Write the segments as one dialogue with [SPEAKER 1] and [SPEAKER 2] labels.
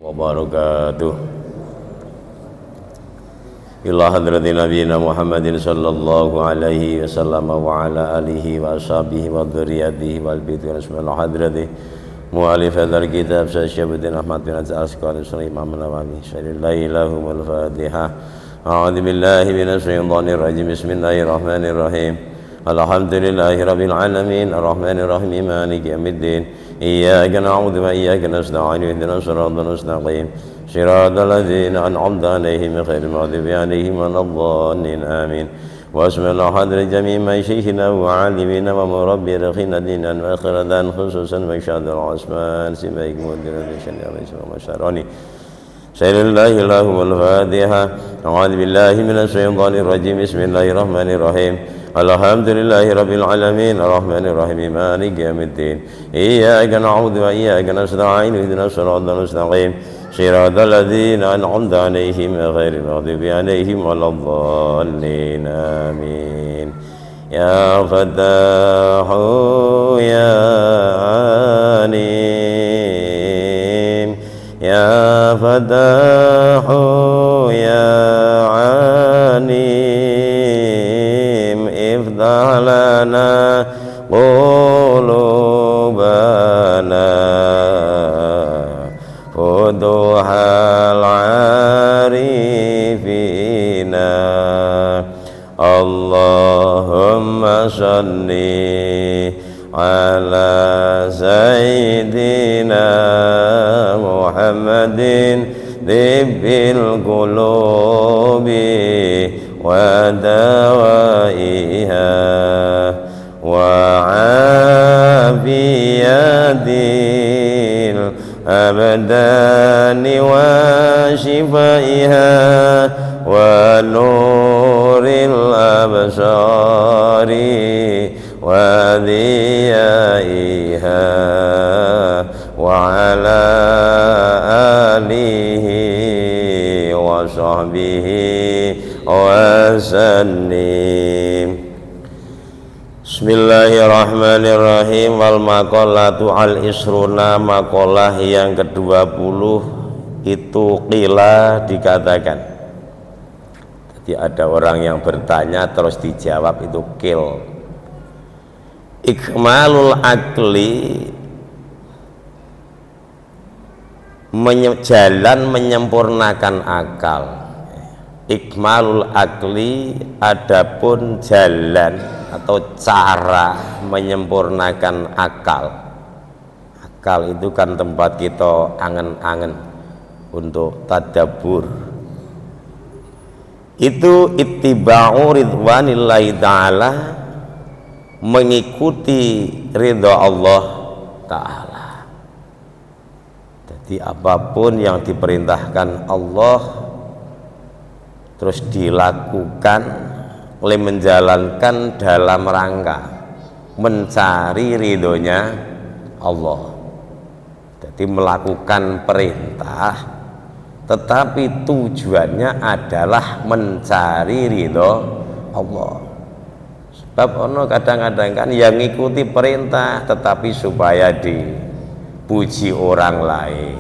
[SPEAKER 1] wabarakatuh. Ila hadrati nabiyina Muhammadin sallallahu alaihi wasallam wa ala alihi wa ashabihi wa dzurriyyatihi wal baiti wa asmal hadrati mu'allif hadzal kitab Syekh Ahmad bin Al-Asqalani Imam Nawawi syarihillahu wal Fatihah. A'udzu billahi minasy syaithanir rajim. Bismillahirrahmanirrahim. Alhamdulillahi rabbil alamin arrahmanir rahim maliki yaumiddin. Iyyaka na'budu wa iyyaka nasta'in ihdinas siratal mustaqim siratal ladzina an'amta 'alaihim ghairil maghdubi 'alaihim waladdallin amin. Wa sallallahu ala jami'i masyayikhina wa 'alimina wa murabbina dinan wa akhiratan khususan wa syadul asman sibaik mudirati syari'ah wa masyarani. Sayyidillahil wal Fatihah. A'udzu billahi minasy syaithanir rajim. Bismillahirrahmanirrahim. Alhamdulillahi rabbil alamin arrahmanir rahim maliki yaumiddin. Iyyaka na'budu wa iyyaka nasta'in ihdinas siratal mustaqim siratal ladzina an'amta 'alaihim ghairil maghdubi 'alaihim waladdallin amin. Ya Fattahu ya Alim ya Fattahu ya Alim iftah lana qulubana futuhal arifina. Allahumma salli ala sayyidina Muhammadin tibbil qulubi wa dawaiha wa afiyatil abdani wa shifaiha wa nuril absari wa diyaiha wa ala alihi wa sahbihi wa sallim. Bismillahirrahmanirrahim. Wal maqalatu al-isruna, maqalah yang ke-20 itu qila dikatakan. Jadi ada orang yang bertanya terus dijawab itu qil. Ikmalul akli, jalan menyempurnakan akal. Ikmalul akli, adapun jalan atau cara menyempurnakan akal. Akal itu kan tempat kita angen-angen untuk tadabbur. Itu ittiba'u ridwanillahi ta'ala, mengikuti ridha Allah ta'ala. Jadi apapun yang diperintahkan Allah terus dilakukan oleh menjalankan dalam rangka mencari ridhonya Allah. Jadi melakukan perintah tetapi tujuannya adalah mencari ridho Allah. Sebab ono kadang-kadang kan yang ngikuti perintah tetapi supaya dipuji orang lain,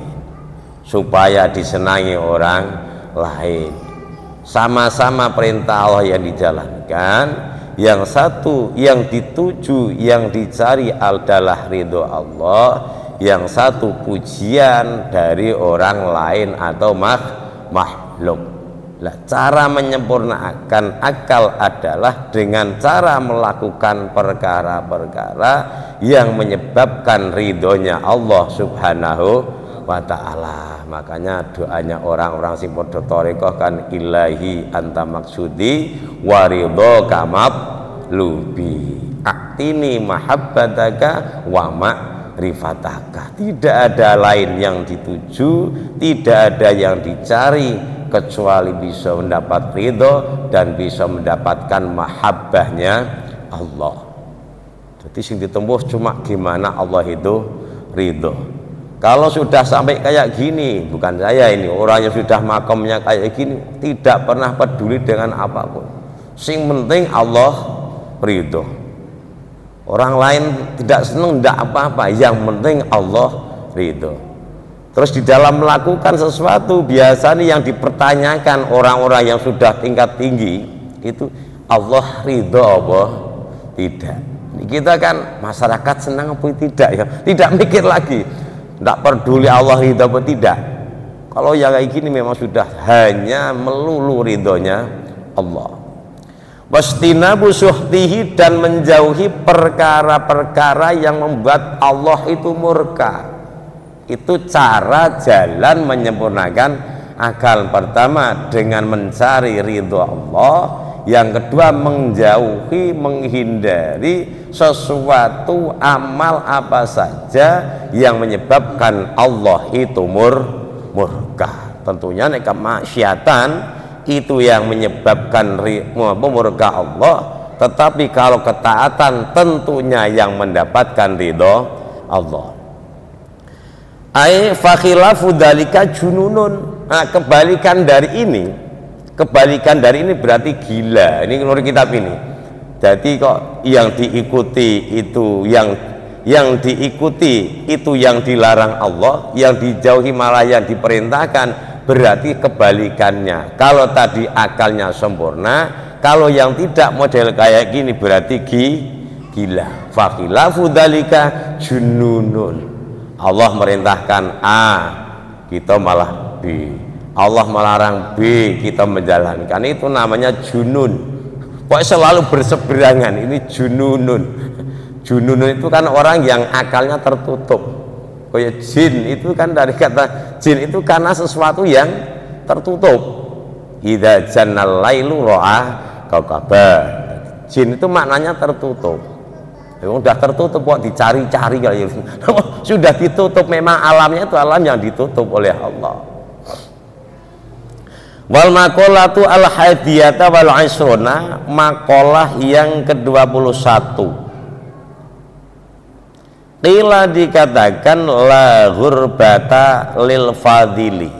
[SPEAKER 1] supaya disenangi orang lain. Sama-sama perintah Allah yang dijalankan, yang satu yang dituju, yang dicari adalah ridho Allah, yang satu pujian dari orang lain atau makhluk. Nah, cara menyempurnakan akal adalah dengan cara melakukan perkara-perkara yang menyebabkan ridhonya Allah subhanahu wa ta'ala. Makanya doanya orang-orang sing padha thariqah kan ilahi anta maksudi wa ridho kamab lubi aktini mahabbataka wa ma'rifataka. Tidak ada lain yang dituju, tidak ada yang dicari kecuali bisa mendapat ridho dan bisa mendapatkan mahabbahnya Allah. Jadi sing ditempuh cuma gimana Allah itu ridho. Kalau sudah sampai kayak gini, bukan saya ini, orang yang sudah makamnya kayak gini, tidak pernah peduli dengan apapun. Sing penting Allah ridho. Orang lain tidak senang, tidak apa-apa, yang penting Allah ridho. Terus di dalam melakukan sesuatu biasanya yang dipertanyakan orang-orang yang sudah tingkat tinggi itu Allah ridho apa tidak. Kita kan masyarakat senang apa tidak ya, tidak mikir lagi, tidak peduli Allah ridho apa tidak. Kalau yang kayak gini memang sudah hanya melulu ridhonya Allah. Wastinabu suhtihi, dan menjauhi perkara-perkara yang membuat Allah itu murka. Itu cara jalan menyempurnakan akal. Pertama dengan mencari ridho Allah, yang kedua menjauhi, menghindari sesuatu amal apa saja yang menyebabkan Allah itu murka. Tentunya nek kemaksiatan itu yang menyebabkan murka Allah, tetapi kalau ketaatan tentunya yang mendapatkan ridho Allah. Ai fakhilafu dzalika jununun. Nah, kebalikan dari ini berarti gila. Ini menurut kitab ini. Jadi kok yang diikuti itu yang diikuti itu yang dilarang Allah, yang dijauhi malah yang diperintahkan, berarti kebalikannya. Kalau tadi akalnya sempurna, kalau yang tidak model kayak gini berarti gila. Fakhilafu dzalika jununun. Allah merintahkan A, kita malah B. Allah melarang B, kita menjalankan. Itu namanya junun. Pokoknya selalu berseberangan. Ini jununun. Jununun itu kan orang yang akalnya tertutup. Kayak jin itu kan, dari kata jin itu karena sesuatu yang tertutup. Idza jannal lailu ra'a kaukaba. Jin itu maknanya tertutup. Sudah tertutup kok dicari-cari kali. Sudah ditutup, memang alamnya itu alam yang ditutup oleh Allah. Wal maqalatu al hadiyata wal asrona, maqalah yang ke-21. Qila dikatakan la ghurbata lil fadili.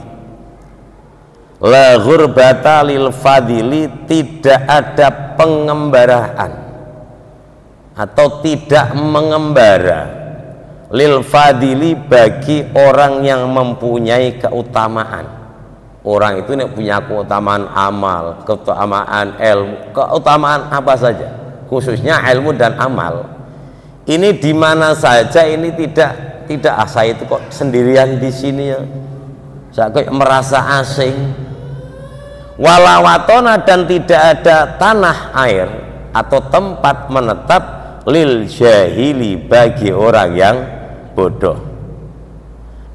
[SPEAKER 1] La ghurbata lil fadili, tidak ada pengembaraan atau tidak mengembara lil fadili, bagi orang yang mempunyai keutamaan. Orang itu punya keutamaan amal, keutamaan ilmu, keutamaan apa saja, khususnya ilmu dan amal. Ini di mana saja, ini tidak saya itu kok sendirian di sini ya, saya kok merasa asing. Walawatona, dan tidak ada tanah air atau tempat menetap lil jahili, bagi orang yang bodoh.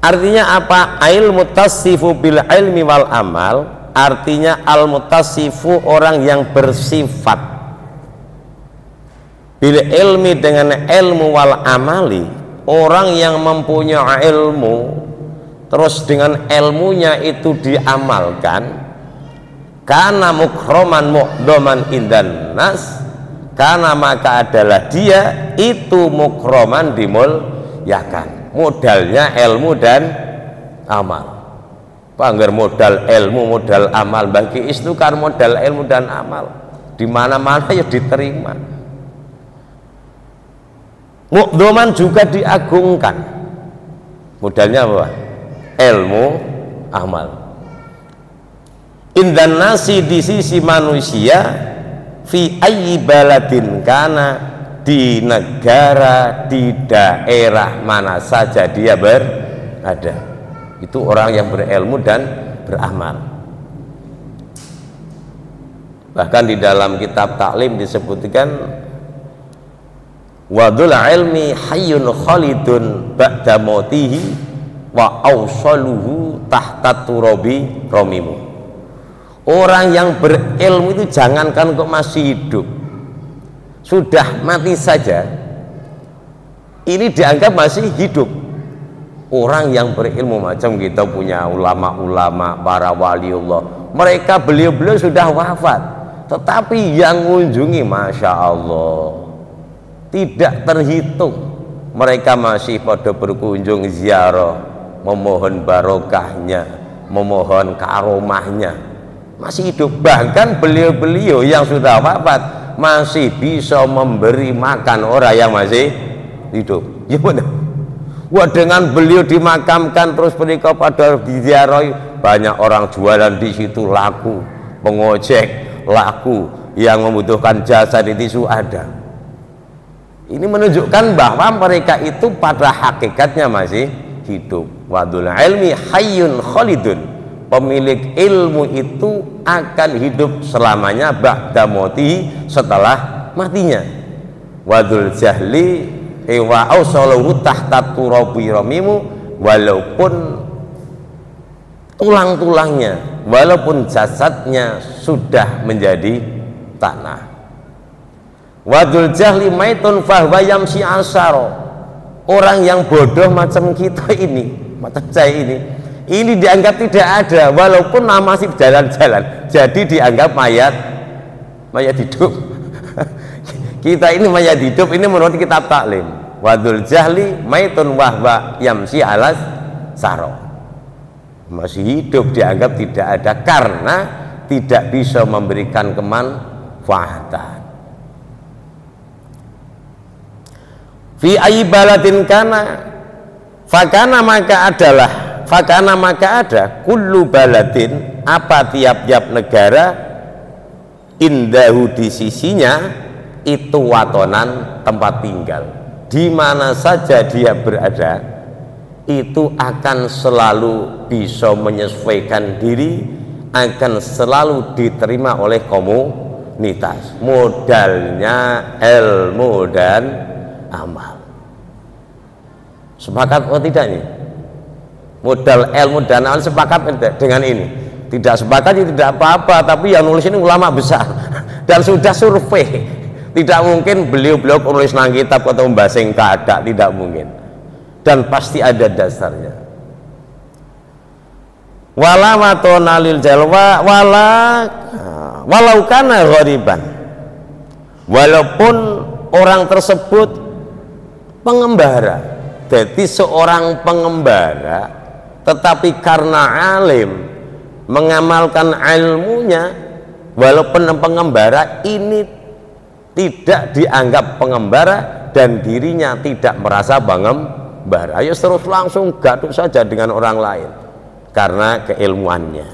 [SPEAKER 1] Artinya apa? Ail mutasifu bil ilmi wal amal, artinya al mutasifu orang yang bersifat bil ilmi, dengan ilmu, wal amali orang yang mempunyai ilmu terus dengan ilmunya itu diamalkan. Karena mukroman mu'doman indan nas, karena maka adalah dia itu mukroman dimulyakan. Modalnya ilmu dan amal. Pangger modal ilmu, modal amal. Bagi itu kan modal ilmu dan amal. Di mana-mana ya diterima. Mu'doman juga diagungkan. Modalnya apa? Ilmu, amal. Indan nasi, di sisi manusia, fi ayyi baladin, kana di negara, di daerah mana saja dia berada, itu orang yang berilmu dan beramal. Bahkan di dalam kitab taklim disebutkan wadul ilmi hayyun khalidun ba'da mautihi wa awsaluhu tahta turabi romimu. Orang yang berilmu itu jangankan kok masih hidup, sudah mati saja ini dianggap masih hidup. Orang yang berilmu, macam kita punya ulama-ulama, para waliullah, mereka beliau-beliau sudah wafat, tetapi yang mengunjungi Masya Allah tidak terhitung. Mereka masih pada berkunjung ziarah, memohon barokahnya, memohon karomahnya, masih hidup. Bahkan beliau-beliau yang sudah wafat masih bisa memberi makan orang yang masih hidup. Ya benar. Wah, dengan beliau dimakamkan terus menikah pada diziarahi, banyak orang jualan di situ laku, pengojek laku, yang membutuhkan jasa di tisu ada. Ini menunjukkan bahwa mereka itu pada hakikatnya masih hidup. Wadul ilmi hayyun khalidun, pemilik ilmu itu akan hidup selamanya ba'da mauti, setelah matinya. Wadul jahli wa ausalahu tahta turabi ramimu, walaupun tulang-tulangnya, walaupun jasadnya sudah menjadi tanah. Wadul jahli maitun fahwa yamsi asaro, orang yang bodoh macam kita ini, macam saya ini dianggap tidak ada walaupun masih jalan-jalan, jadi dianggap mayat hidup. Kita ini mayat hidup, ini menurut kitab taklim. Wadul jahli maitun wahwa yamsi alas saro, masih hidup dianggap tidak ada karena tidak bisa memberikan kemanfaatan. Fi ayyi baladin kana, fakana maka ada kullu baladin, apa tiap-tiap negara, indahu di sisinya, itu watonan tempat tinggal, di mana saja dia berada itu akan selalu bisa menyesuaikan diri, akan selalu diterima oleh komunitas. Modalnya ilmu dan amal. Sepakat atau tidak nih? Modal ilmu dan amal sepakat dengan ini? Tidak sepakat ya tidak apa-apa, tapi yang nulis ini ulama besar dan sudah survei. Tidak mungkin beliau nulis nang kitab atau membahas yang kada, tidak mungkin, dan pasti ada dasarnya. Wala matona lil jalwa walau kana ghariban, walaupun orang tersebut pengembara, jadi seorang pengembara, tetapi karena alim mengamalkan ilmunya, walaupun pengembara ini tidak dianggap pengembara dan dirinya tidak merasa pengembara, ya terus langsung gaduh saja dengan orang lain karena keilmuannya.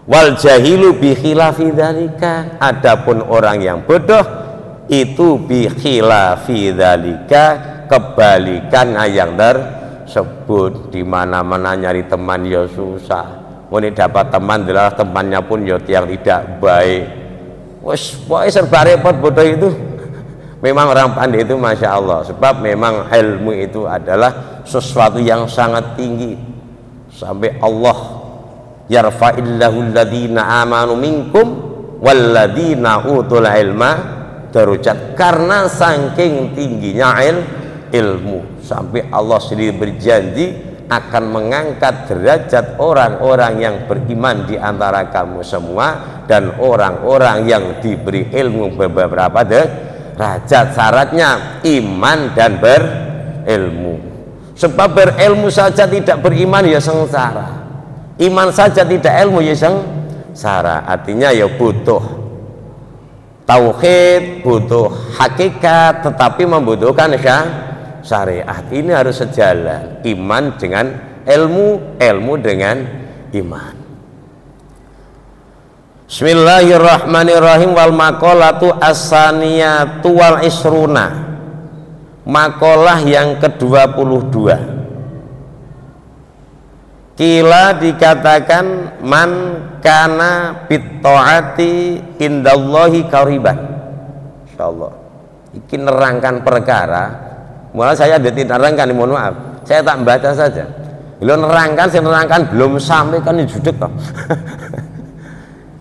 [SPEAKER 1] Wal jahilu bi khilafi dzalika, adapun orang yang bodoh itu bi khilafi dzalika, kebalikan yang tersebut. Di mana-mana nyari teman ya susah, mau dapat teman adalah temannya pun ya yang tidak baik. Wes, pokoknya serba repot bodoh itu. Memang orang pandai itu masya Allah, sebab memang ilmu itu adalah sesuatu yang sangat tinggi, sampai Allah yarfa'illahu alladhina amanu minkum walladhina utul ilma darujat, karena saking tingginya ilmu sampai Allah sendiri berjanji akan mengangkat derajat orang-orang yang beriman di antara kamu semua dan orang-orang yang diberi ilmu beberapa derajat. Syaratnya iman dan berilmu, sebab berilmu saja tidak beriman ya sengsara, iman saja tidak ilmu ya sengsara. Artinya ya butuh tauhid, butuh hakikat, tetapi membutuhkan syariat. Ini harus sejalan, iman dengan ilmu, ilmu dengan iman. Bismillahirrahmanirrahim. Wal maqalatu as-saniyatu wal isruna, makalah yang ke-22. Kila dikatakan man kana bitta'ati indallahi qariban. Insyaallah iki nerangkan perkara, malah saya tidak nerangkan, mohon maaf, saya tak baca saja. Lo nerangkan, saya nerangkan belum sampai kan judek toh.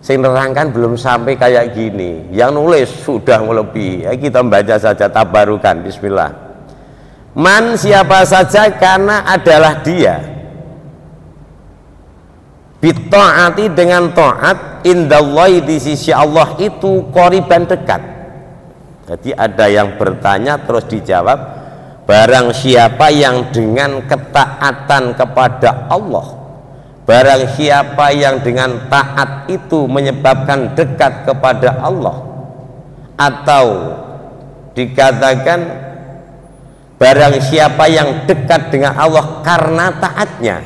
[SPEAKER 1] Saya nerangkan belum sampai kayak gini, yang nulis sudah melebihi. Ya, kita baca saja, tabarukan. Bismillah. Man, siapa saja, karena adalah dia bitta'ati, dengan ta'at, indallahi, di sisi Allah itu qariban, dekat. Jadi ada yang bertanya terus dijawab, barang siapa yang dengan ketaatan kepada Allah, barang siapa yang dengan taat itu menyebabkan dekat kepada Allah, atau dikatakan barang siapa yang dekat dengan Allah karena taatnya,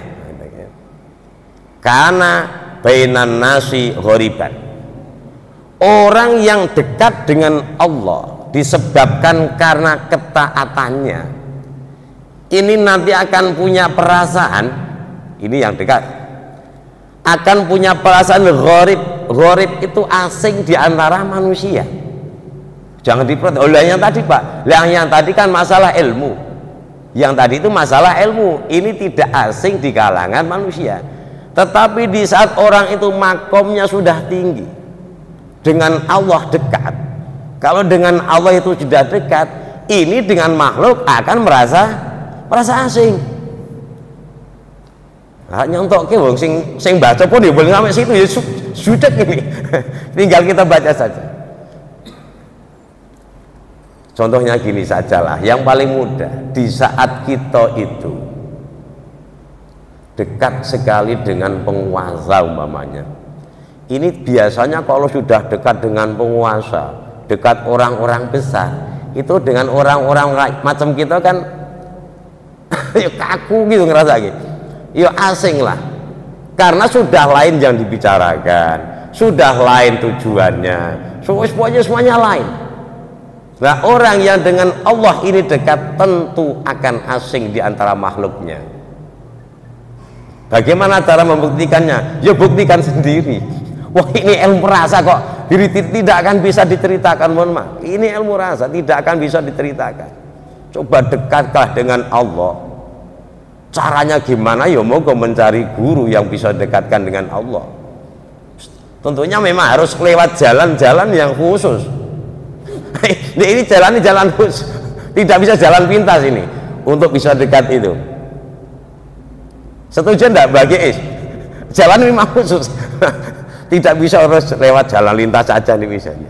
[SPEAKER 1] karena bainan nasi ghoriban, orang yang dekat dengan Allah disebabkan karena ketaatannya, ini nanti akan punya perasaan, ini yang dekat akan punya perasaan ghorib. Ghorib itu asing di antara manusia. Jangan diprotes. Oleh yang tadi Pak, yang tadi kan masalah ilmu, yang tadi itu masalah ilmu, ini tidak asing di kalangan manusia. Tetapi di saat orang itu makomnya sudah tinggi, dengan Allah dekat, kalau dengan Allah itu sudah dekat, ini dengan makhluk akan merasa asing. Hanya untuk wong sing baca pun ya boleh sampai situ ya sudah ini. Tinggal kita baca saja. Contohnya gini sajalah, yang paling mudah, di saat kita itu dekat sekali dengan penguasa umpamanya. Ini biasanya kalau sudah dekat dengan penguasa, dekat orang-orang besar, itu dengan orang-orang macam kita kan ya kaku gitu ngerasa gitu. Ya asing lah, karena sudah lain yang dibicarakan, sudah lain tujuannya, semuanya lain. Nah, orang yang dengan Allah ini dekat tentu akan asing di antara makhluknya. Bagaimana cara membuktikannya? Ya buktikan sendiri. Wah, ini ilmu rasa kok tidak akan bisa diceritakan. Mohon maaf, ini ilmu rasa tidak akan bisa diceritakan. Coba dekatlah dengan Allah. Caranya gimana? Ya moga mencari guru yang bisa dekatkan dengan Allah. Tentunya memang harus lewat jalan-jalan yang khusus. Ini jalan khusus, tidak bisa jalan pintas ini untuk bisa dekat itu. Setuju enggak bagi jalan memang khusus. Tidak bisa harus lewat jalan lintas saja nih misalnya.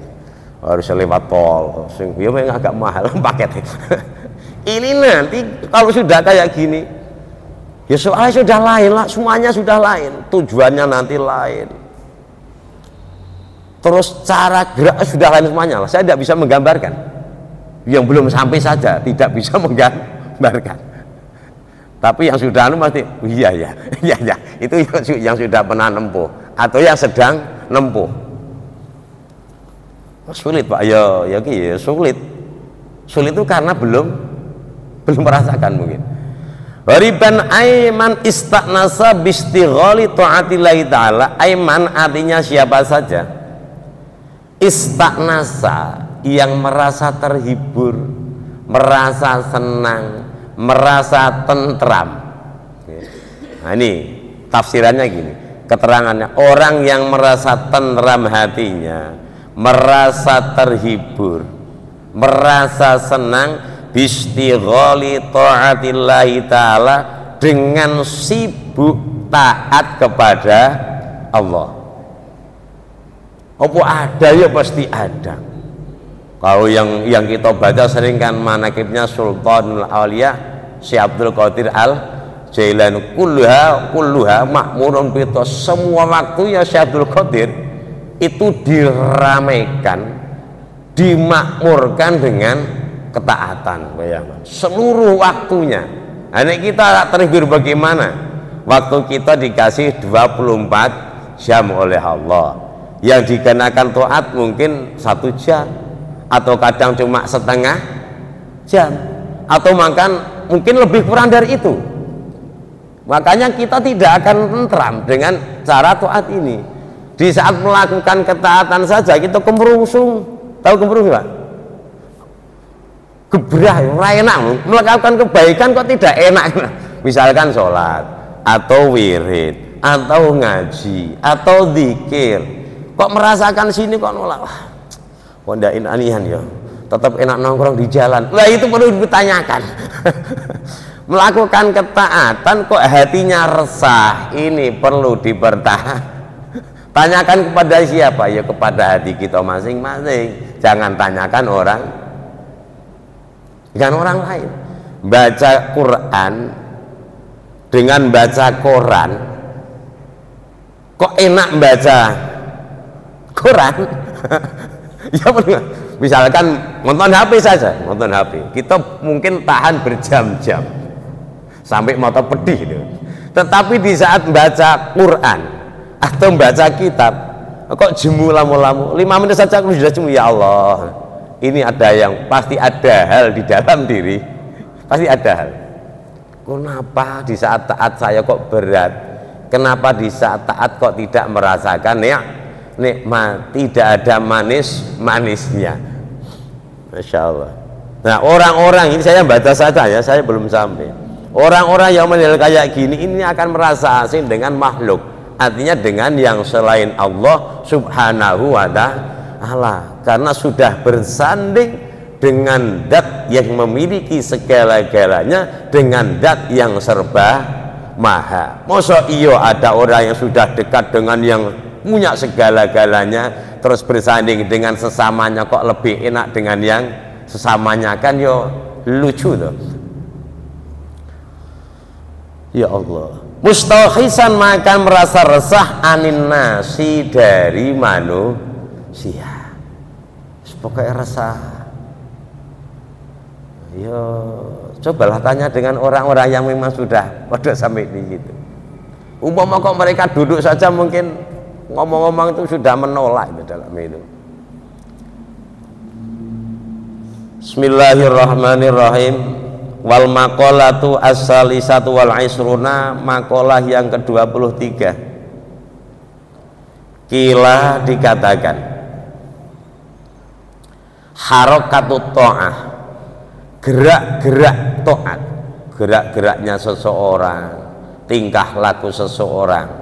[SPEAKER 1] Harus lewat tol, ya memang agak mahal paketnya. Ini nanti kalau sudah kayak gini, ya soalnya sudah lain lah, semuanya sudah lain, tujuannya nanti lain, terus cara gerak sudah lain semuanya lah. Saya tidak bisa menggambarkan, yang belum sampai saja tidak bisa menggambarkan, tapi yang sudah pasti iya itu yang sudah pernah nempuh atau yang sedang nempuh. Sulit Pak, ya sulit itu karena belum merasakan mungkin. Wariban aiman istaknasa bistighali ta'atillahi ta'ala. Aiman artinya siapa saja, istaknasa yang merasa terhibur, merasa senang, merasa tentram. Nah ini tafsirannya gini, keterangannya, orang yang merasa tentram hatinya, merasa terhibur, merasa senang bistighali ta'atillahi ta'ala, dengan sibuk taat kepada Allah. Apa ada? Ya pasti ada. Kalau yang kita baca sering kan manaqibnya Sultanul Auliya Syekh Abdul Qadir Al Jailani, kulluha makmurun bito, semua waktunya Syekh Abdul Qadir itu diramaikan, dimakmurkan dengan ketaatan. Bayangkan seluruh waktunya. Nah, kita terhibur bagaimana? Waktu kita dikasih 24 jam oleh Allah, yang dikenakan taat mungkin 1 jam atau kadang cuma setengah jam atau makan mungkin lebih kurang dari itu. Makanya kita tidak akan tentram dengan cara taat ini. Di saat melakukan ketaatan saja kita kemerungsung. Tahu kemerungsung Pak? Gebrah, enak. Melakukan kebaikan kok tidak enak. Misalkan sholat atau wirid atau ngaji atau zikir, kok merasakan sini kok nolak. Wah, kondain anihan ya, tetap enak nongkrong di jalan. Lah itu perlu ditanyakan. Melakukan ketaatan kok hatinya resah, ini perlu dipertahankan. Tanyakan kepada siapa? Ya kepada hati kita masing-masing. Jangan tanyakan orang lain. Baca Quran dengan baca Quran, kok enak baca Quran? Ya benar. Misalkan nonton HP saja, nonton HP, kita mungkin tahan berjam-jam sampai mata pedih gitu. Tetapi di saat baca Quran atau baca kitab, kok jemu lama-lama, 5 menit saja aku sudah jemu. Ya Allah, ini ada yang pasti ada hal di dalam diri, pasti ada hal. Kenapa di saat taat saya kok berat? Kenapa di saat taat kok tidak merasakan nikmat? Tidak ada manis-manisnya. Masya Allah. Nah, orang-orang ini saya baca saja ya, saya belum sampai. Orang-orang yang menilai kayak gini ini akan merasa asing dengan makhluk, artinya dengan yang selain Allah subhanahu wa ta'ala, karena sudah bersanding dengan zat yang memiliki segala-galanya, dengan zat yang serba maha. Masa iya ada orang yang sudah dekat dengan yang punya segala-galanya terus bersanding dengan sesamanya kok lebih enak dengan yang sesamanya? Kan yo lucu tuh. Ya Allah, mustakhisan maka merasa resah anin nasi dari manusia. Pokoknya resah. Ya, cobalah tanya dengan orang-orang yang memang sudah sampai di situ. Umpama kok mereka duduk saja mungkin ngomong-ngomong itu sudah menolak itu dalam itu. Bismillahirrahmanirrahim. Wal maqalatu as-salisatu wal isruna, maqalah yang ke-23. Kila dikatakan harakatut ta'ah, gerak-gerak taat, gerak-geraknya seseorang, tingkah laku seseorang,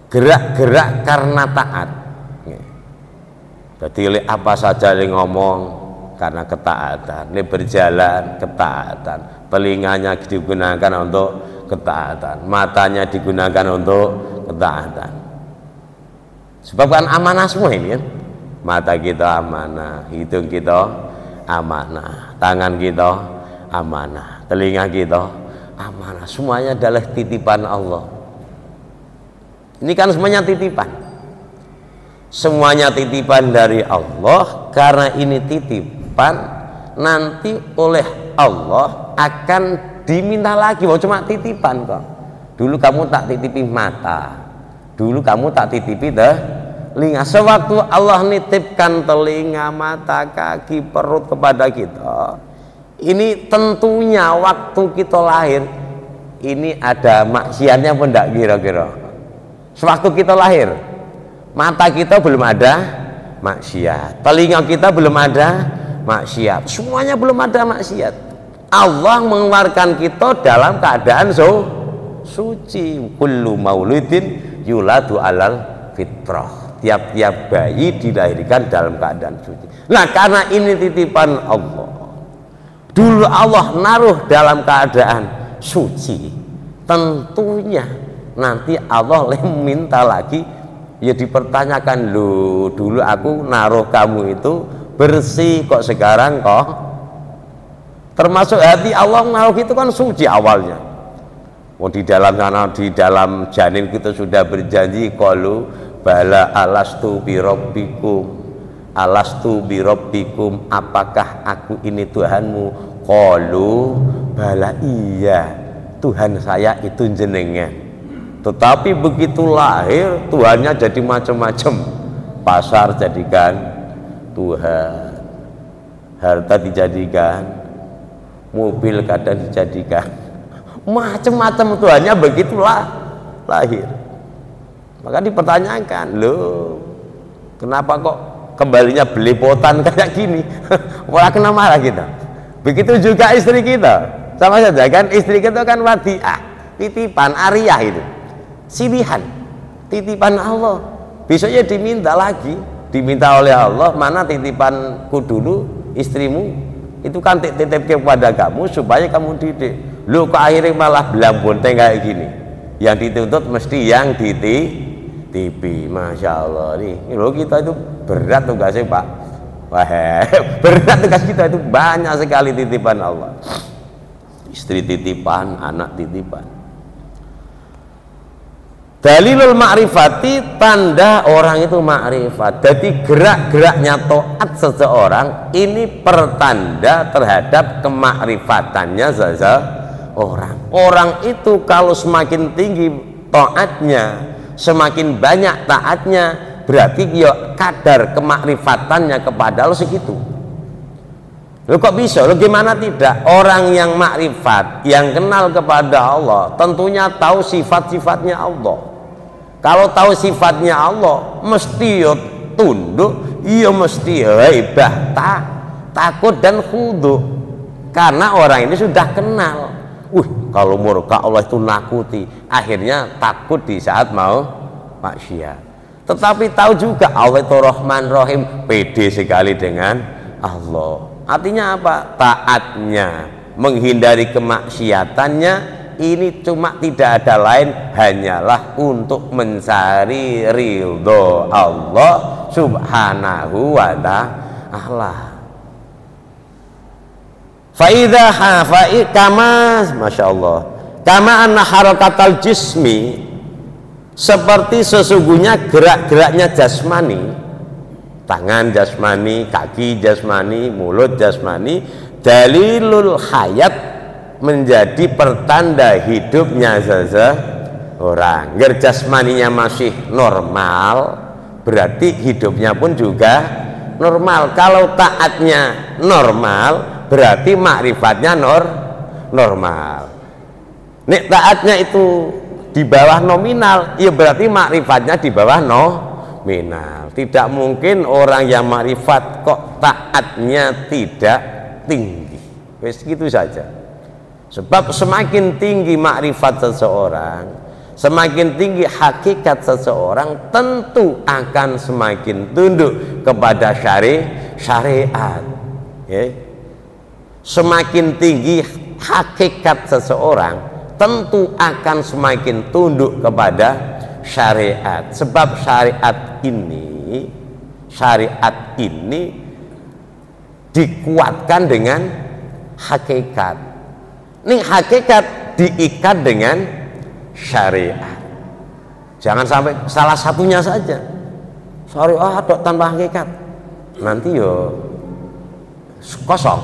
[SPEAKER 1] gerak-gerak karena taat. Jadi apa saja yang ngomong karena ketaatan, ini berjalan ketaatan, telinganya digunakan untuk ketaatan, matanya digunakan untuk ketaatan. Sebab kan amanah semua ini kan, mata kita amanah, hidung kita amanah, tangan kita amanah, telinga kita amanah, semuanya adalah titipan Allah. Ini kan semuanya titipan, semuanya titipan dari Allah. Karena ini titipan, nanti oleh Allah akan diminta lagi. Mau cuma titipan kok. Dulu kamu tak titipi mata, dulu kamu tak titipi telinga. Sewaktu Allah nitipkan telinga, mata, kaki, perut kepada kita, ini tentunya waktu kita lahir ini ada maksiatnya pun tidak kira-kira. Sewaktu kita lahir, mata kita belum ada maksiat, telinga kita belum ada maksiat, semuanya belum ada maksiat. Allah mengeluarkan kita dalam keadaan suci. Kullu maulidin yuladu alal fitrah, tiap-tiap bayi dilahirkan dalam keadaan suci. Nah, karena ini titipan Allah, dulu Allah naruh dalam keadaan suci, tentunya nanti Allah minta lagi. Ya dipertanyakan, loh dulu aku naruh kamu itu bersih kok sekarang kok. Termasuk hati Allah naruh itu kan suci awalnya. Oh, di dalam sana, di dalam janin kita sudah berjanji, qalu bala alastu birabbikum, alastu birabbikum, apakah aku ini Tuhanmu? Qalu bala, iya Tuhan saya itu jenengan. Tetapi begitu lahir Tuhannya jadi macam-macam. Pasar jadikan Tuhan, harta dijadikan, mobil kadang dijadikan, macam-macam Tuhannya begitulah lahir. Maka dipertanyakan, loh kenapa kok kembalinya belepotan kayak gini? Malah kena marah kita. Begitu juga istri kita, sama saja kan, istri kita kan wadiah, titipan, ariah itu, silihan, titipan Allah. Besoknya diminta lagi, diminta oleh Allah, mana titipanku dulu, istrimu itu kan titip kepada kamu supaya kamu didik. Lu kok akhirnya malah belambonteng kayak gini. Yang dituntut mesti yang dititipi. Masya Allah nih, lo kita itu berat tugasnya Pak. Wah, berat tugas kita itu, banyak sekali titipan Allah. Istri titipan, anak titipan. Dalilul ma'rifati, tanda orang itu ma'rifat. Jadi gerak-geraknya taat seseorang ini pertanda terhadap kemakrifatannya seseorang. Orang itu kalau semakin tinggi taatnya, semakin banyak taatnya, berarti ya kadar kemakrifatannya kepada Allah segitu. Loh kok bisa? Loh gimana tidak? Orang yang makrifat, yang kenal kepada Allah, tentunya tahu sifat-sifatnya Allah. Kalau tahu sifatnya Allah, mesti ya tunduk, iya mesti haibah, takut dan khudu. Karena orang ini sudah kenal. Kalau murka Allah itu nakuti, akhirnya takut di saat mau maksiat. Tetapi tahu juga Allah itu Rahman Rahim, pede sekali dengan Allah. Artinya apa? Taatnya, menghindari kemaksiatannya, ini cuma tidak ada lain hanyalah untuk mencari ridho Allah subhanahu wa ta'ala. Fa'idha hafa'i kama, Masya Allah, kama anna harakatal jismi, seperti sesungguhnya gerak-geraknya jasmani, tangan jasmani, kaki jasmani, mulut jasmani, dalilul hayat, menjadi pertanda hidupnya seseorang. Ger jasmaninya masih normal, berarti hidupnya pun juga normal. Kalau taatnya normal, berarti makrifatnya normal. Nek taatnya itu di bawah nominal, ya berarti makrifatnya di bawah nominal. Tidak mungkin orang yang makrifat kok taatnya tidak tinggi. Wes gitu saja. Sebab semakin tinggi makrifat seseorang, semakin tinggi hakikat seseorang, tentu akan semakin tunduk kepada syariat. Semakin tinggi hakikat seseorang, tentu akan semakin tunduk kepada syariat. Sebab syariat ini dikuatkan dengan hakikat. Ini hakikat diikat dengan syariat. Jangan sampai salah satunya saja. Syariat tanpa hakikat, nanti yo kosong.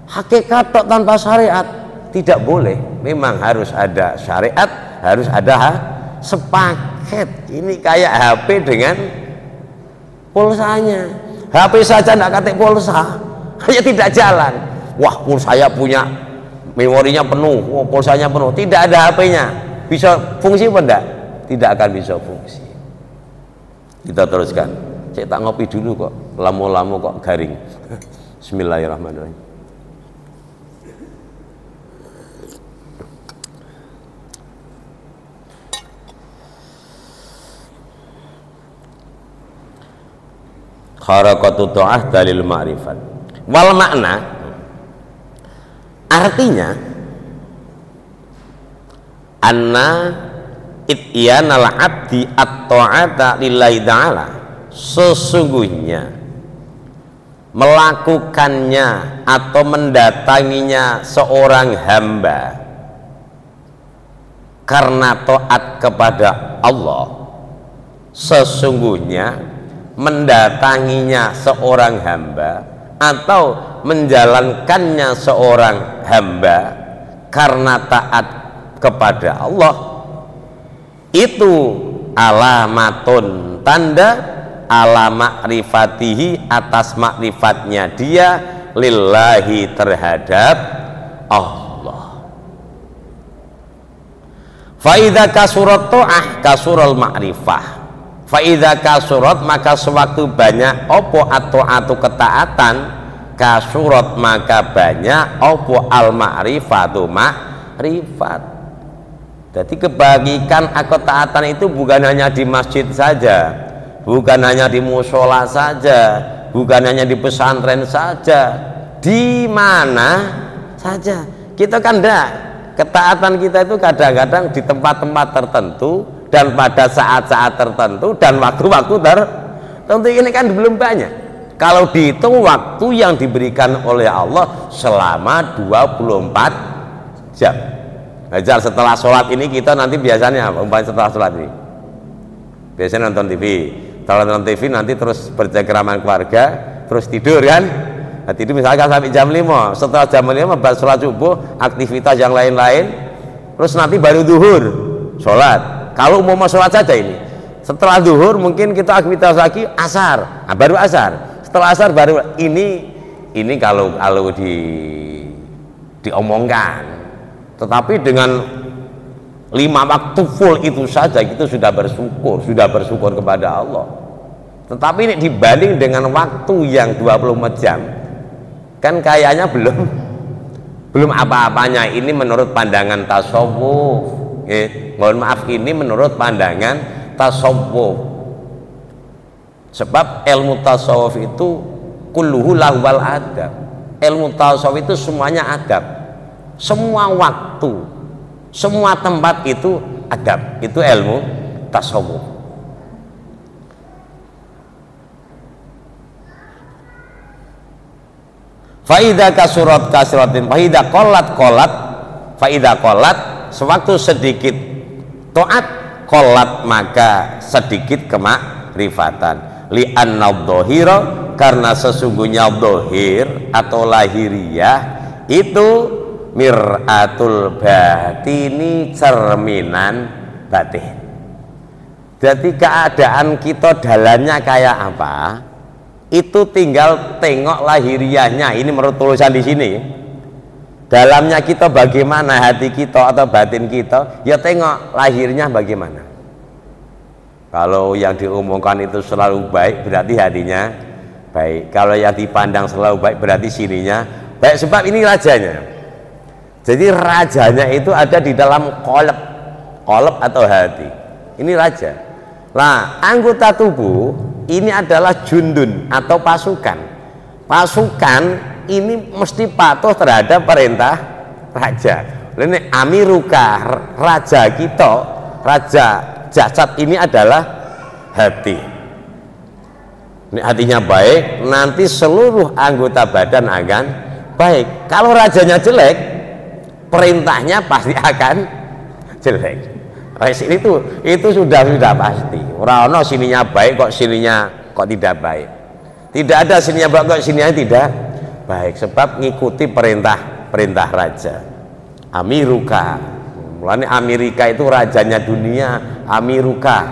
[SPEAKER 1] Hakikat tanpa syariat tidak boleh. Memang harus ada syariat, harus ada sepaket. Ini kayak HP dengan pulsanya. HP saja tidak katik pulsa, hanya tidak jalan. Wah, pulsanya punya memorinya penuh, pulsanya penuh, tidak ada HP-nya, bisa fungsi apa enggak? Tidak akan bisa fungsi. Kita teruskan. Saya tak ngopi dulu kok, lamu-lamu kok garing. Bismillahirrahmanirrahim. Harakatu ta'ah dalil ma'rifat. Wal makna, artinya anna ityanal abdi at-ta'ata lillahi ta'ala, sesungguhnya melakukannya atau mendatanginya seorang hamba karena taat kepada Allah, sesungguhnya mendatanginya seorang hamba atau menjalankannya seorang hamba karena taat kepada Allah, itu alamatun, tanda ala makrifatihi, atas makrifatnya dia lillahi, terhadap Allah. Faidha kasurat ta'ah kasural makrifah. Faidha kasurat, maka sewaktu banyak opo atau ketaatan, kasurat maka banyak opo al ma'rifatu ma'rifat. Jadi kebagikan ketaatan itu bukan hanya di masjid saja, bukan hanya di musola saja, bukan hanya di pesantren saja, di mana saja. Kita kan enggak, ketaatan kita itu kadang-kadang di tempat-tempat tertentu dan pada saat-saat tertentu dan waktu-waktu tertentu. Ini kan belum banyak. Kalau dihitung waktu yang diberikan oleh Allah selama 24 jam. Belajar setelah sholat ini kita nanti biasanya apa? Umpamanya setelah sholat ini biasanya nonton TV. Kalau nonton TV nanti terus bercengkrama keluarga, terus tidur kan. Nah, tidur misalkan sampai jam 5, setelah jam 5 baru sholat subuh, aktivitas yang lain-lain, terus nanti baru zuhur sholat. Kalau mau sholat saja ini, setelah zuhur mungkin kita aktivitas lagi asar, nah, baru asar. Setelah asar baru ini kalau diomongkan. Tetapi dengan 5 waktu full itu saja kita sudah bersyukur kepada Allah. Tetapi ini dibanding dengan waktu yang 24 jam kan kayaknya belum apa-apanya. Ini menurut pandangan tasawuf, mohon maaf, ini menurut pandangan tasawuf. Sebab ilmu tasawuf itu kulluhu lahwal adab. Ilmu tasawuf itu semuanya adab, semua waktu, semua tempat itu adab, itu ilmu tasawuf. Faida kasurat kasratin, faida kolat, sewaktu sedikit taat kolat maka sedikit kemakrifatan. Li'anna dhahira, karena sesungguhnya dhahir atau lahiriah itu mir'atul batini, cerminan batin. Jadi keadaan kita dalamnya kayak apa, itu tinggal tengok lahiriahnya. Ini menurut tulisan di sini. Dalamnya kita bagaimana, hati kita atau batin kita, ya tengok lahirnya bagaimana. Kalau yang diumumkan itu selalu baik, berarti hatinya baik. Kalau yang dipandang selalu baik, berarti sininya baik. Sebab ini rajanya. Jadi rajanya itu ada di dalam kolab atau hati. Ini raja. Nah, anggota tubuh ini adalah jundun atau pasukan. Pasukan ini mesti patuh terhadap perintah raja. Ini amiruka, raja kita, raja jasad ini adalah hati. Ini hatinya baik, nanti seluruh anggota badan akan baik. Kalau rajanya jelek, perintahnya pasti akan jelek. Itu sudah pasti. Orang sininya baik kok sininya kok tidak baik. Tidak ada sininya baik kok sininya tidak baik. Sebab ngikuti perintah raja. Amiruka. Mulanya Amerika itu rajanya dunia. Amiruka.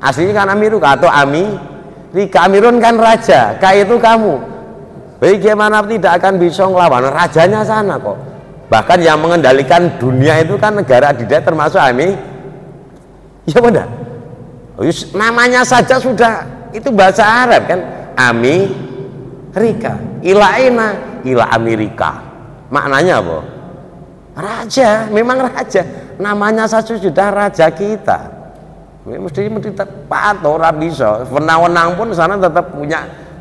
[SPEAKER 1] Aslinya kan Amiruka atau Amerika. Amirun kan raja. Ka itu kamu. Bagaimana tidak akan bisa ngelawan rajanya sana kok. Bahkan yang mengendalikan dunia itu kan negara adidaya termasuk ya benar. Namanya saja sudah itu bahasa Arab kan, Amerika. Ila Amerika. Maknanya apa? Raja, memang raja. Namanya saja sudah raja kita. Mesti tepat, orang bisa. Wenang-wenang pun sana tetap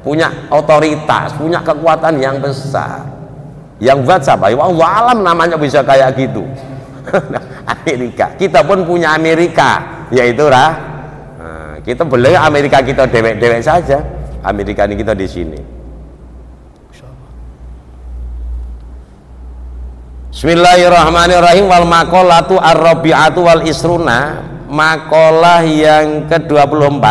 [SPEAKER 1] punya otoritas, punya kekuatan yang besar. Yang buat siapa? Allah alam namanya bisa kayak gitu. Amerika. Kita pun punya Amerika, yaitu kita boleh Amerika kita dewek-dewek saja. Amerika ini kita di sini. Bismillahirrahmanirrahim. Wal maqalatu ar-rabi'atu wal isruna, maqalah yang ke-24.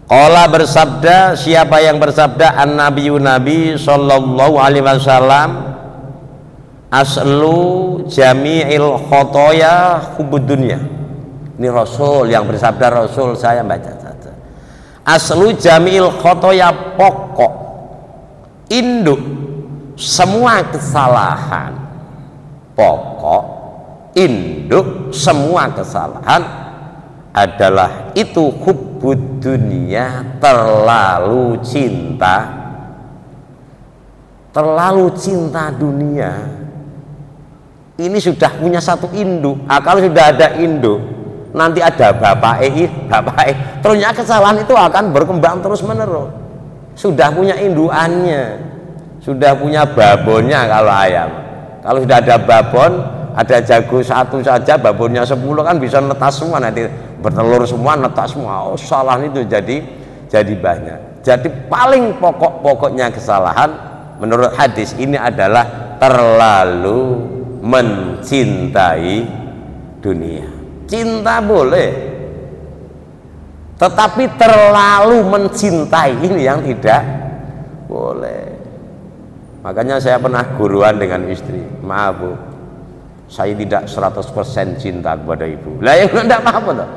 [SPEAKER 1] Qala bersabda, siapa yang bersabda? An-nabiyyu nabi sallallahu alaihi wasallam, aslu jami'il khotoya hubud dunya. Ini Rasul yang bersabda, Rasul saya baca saja. Aslu jami'il khotoya, pokok induk semua kesalahan, pokok induk semua kesalahan adalah itu hubud dunia, terlalu cinta dunia. Ini sudah punya satu induk. Kalau sudah ada induk, nanti ada bapak terusnya kesalahan itu akan berkembang terus menerus. Sudah punya indukannya, sudah punya babonnya. Kalau ayam, kalau sudah ada babon, ada jago satu saja, babonnya 10 kan bisa netas semua, nanti bertelur semua, netas semua. Oh, salah itu jadi banyak. Jadi paling pokoknya kesalahan menurut hadis ini adalah terlalu mencintai dunia. Cinta boleh, tetapi terlalu mencintai ini yang tidak boleh. Makanya saya pernah guruan dengan istri, maaf Bu, saya tidak 100% cinta kepada ibu. Lah ya enggak apa-apa toh.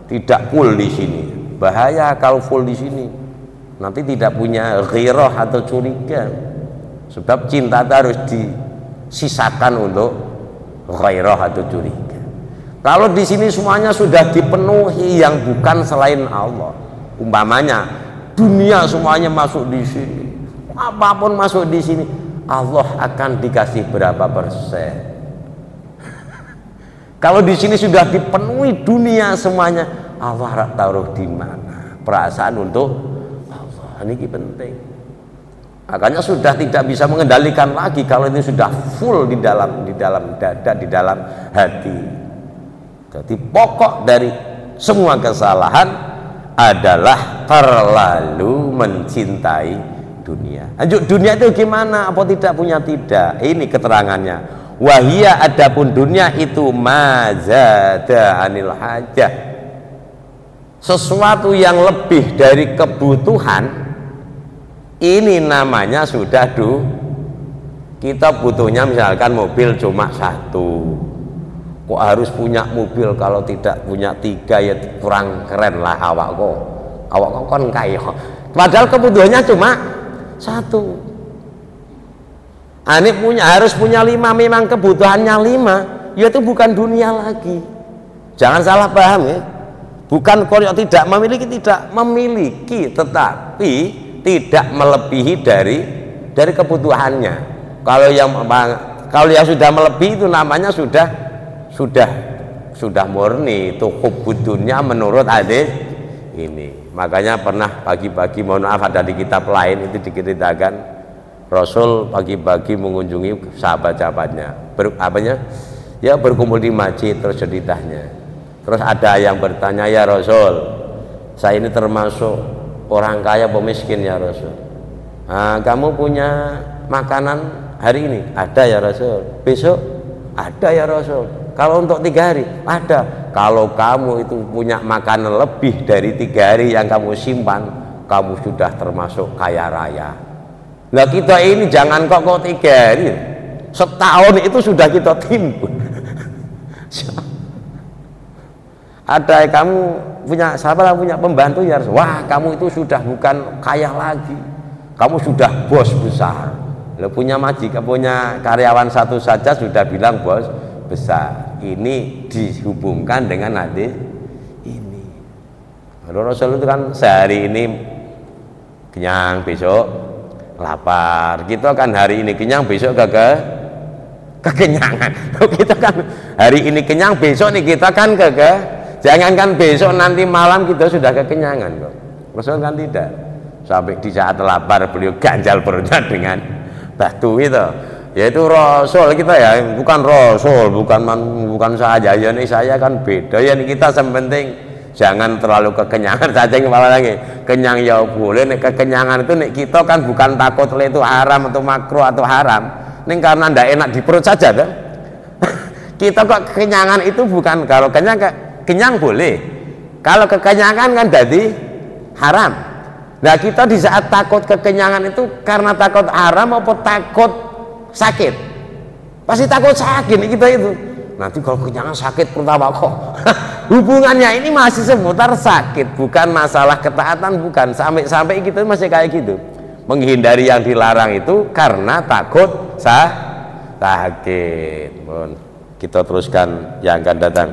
[SPEAKER 1] Tidak full di sini. Bahaya kalau full di sini. Nanti tidak punya ghirah atau curiga. Sebab cinta itu harus disisakan untuk ghirah atau curiga. Kalau di sini semuanya sudah dipenuhi yang bukan selain Allah. Umpamanya dunia semuanya masuk di sini. Apapun masuk di sini, Allah akan dikasih berapa persen. Kalau di sini sudah dipenuhi dunia semuanya, Allah taruh di mana perasaan untuk Allah. Ini penting. Makanya sudah tidak bisa mengendalikan lagi kalau ini sudah full di dalam dada, di dalam hati. Jadi pokok dari semua kesalahan adalah terlalu mencintai dunia. Lanjut, dunia itu gimana? Apa tidak punya? Tidak. Ini keterangannya. Wahia, adapun dunia itu mazada anil hajah, sesuatu yang lebih dari kebutuhan. Ini namanya sudah kita butuhnya misalkan mobil cuma satu, kok harus punya mobil? Kalau tidak punya tiga ya kurang keren lah awak kok kan kaya. Padahal kebutuhannya cuma satu. Ini harus punya 5, memang kebutuhannya 5, ya itu bukan dunia lagi. Jangan salah paham ya. Bukan kalau tidak memiliki, tetapi tidak melebihi dari kebutuhannya. Kalau yang sudah melebihi itu namanya sudah murni, itu hubbud dunya menurut hadis ini. Makanya pernah pagi-pagi, mohon maaf ada di kitab lain itu diceritakan Rasul pagi-pagi mengunjungi sahabat-sahabatnya, berkumpul di masjid. Terus ceritanya, terus ada yang bertanya, ya Rasul, saya ini termasuk orang kaya atau miskin ya Rasul? Kamu punya makanan hari ini? Ada ya Rasul. Besok? Ada ya Rasul. Kalau untuk 3 hari? Ada. Kalau kamu itu punya makanan lebih dari 3 hari yang kamu simpan, kamu sudah termasuk kaya raya. Nah kita ini jangan kok 3 hari, setahun itu sudah kita timbun. Ada kamu punya sahabat, punya pembantu ya, wah kamu itu sudah bukan kaya lagi, kamu sudah bos besar. Lalu punya majikan, punya karyawan satu saja sudah bilang bos besar. Ini dihubungkan dengan hadis ini. Lalu Rasul itu kan sehari ini kenyang, besok lapar. Kita kan hari ini kenyang, besok kekenyangan. Kita kan hari ini kenyang, besok nih kita kan jangankan besok, nanti malam kita sudah kekenyangan kok. Rasul kan tidak. Sampai di saat lapar beliau ganjal perutnya dengan batu itu. Yaitu Rasul kita ya, bukan Rasul, bukan saja. Ya ini saya kan beda. Ya ini kita sepenting jangan terlalu kekenyangan saja. Kepala lagi kenyang ya boleh. Nek kekenyangan itu nek kita kan bukan takut itu haram atau makruh atau haram. Nih karena ndak enak di perut saja kan. Kita kok kekenyangan itu bukan, kalau kenyang boleh. Kalau kekenyangan kan jadi haram. Nah kita di saat takut kekenyangan itu karena takut haram apa takut sakit? Pasti takut sakit kita itu. Nanti kalau kekenyangan sakit pertama kok. Hubungannya ini masih seputar sakit, bukan masalah ketaatan, bukan. Sampai kita masih kayak gitu. Menghindari yang dilarang itu karena takut sakit. Mohon kita teruskan yang akan datang.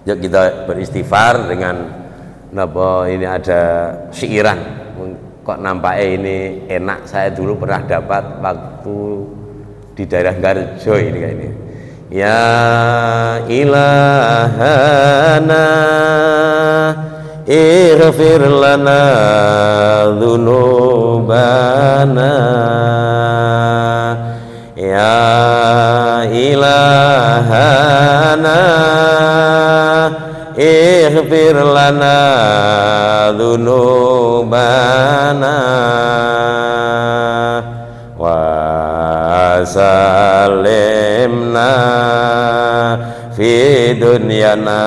[SPEAKER 1] Yuk kita beristighfar dengan ini ada syairan. Kok nampaknya ini enak. Saya dulu pernah dapat waktu di daerah Garjo ini kayak ini. Ya ilahana ighfir lana dzunubana, ya ilahana ighfir lana dzunubana wa sallim salimna fi dunyana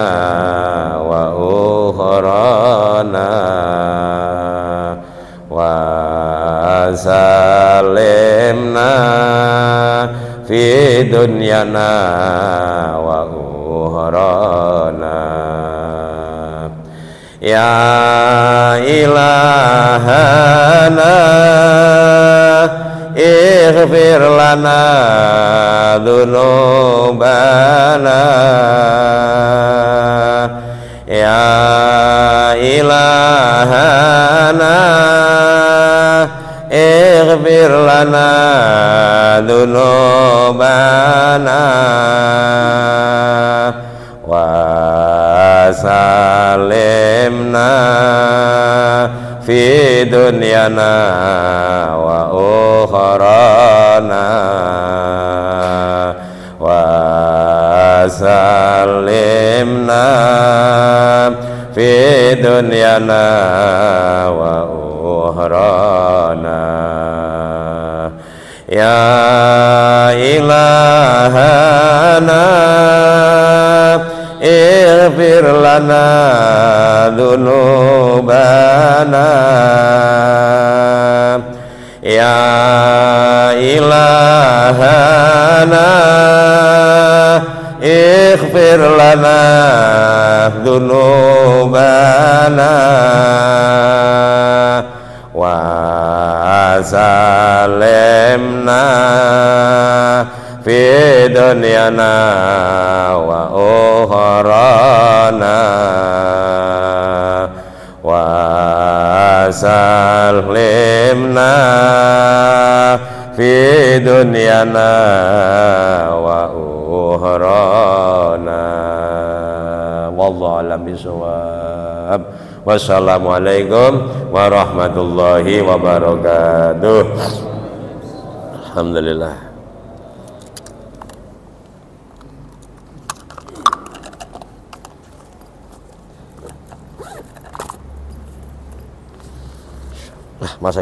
[SPEAKER 1] wa ukhrana wa salimna fi dunyana wa ukhrana ya ilahana ighfir lana dzunubana ya ilahana ighfir lana dzunubana wa salimna fi dunyana wa ukhrana wa salimna fi dunyana wa ukhrana ya ilahana ighfir lana dzunubana ya ilahana ighfir lana dzunubana wa salimna fi dunyana wa ukhrana wa salimna fi dunyana wa ukhrana wallahu a'lam bishawab. Wassalamualaikum warahmatullahi wabarakatuh. Alhamdulillah. Masa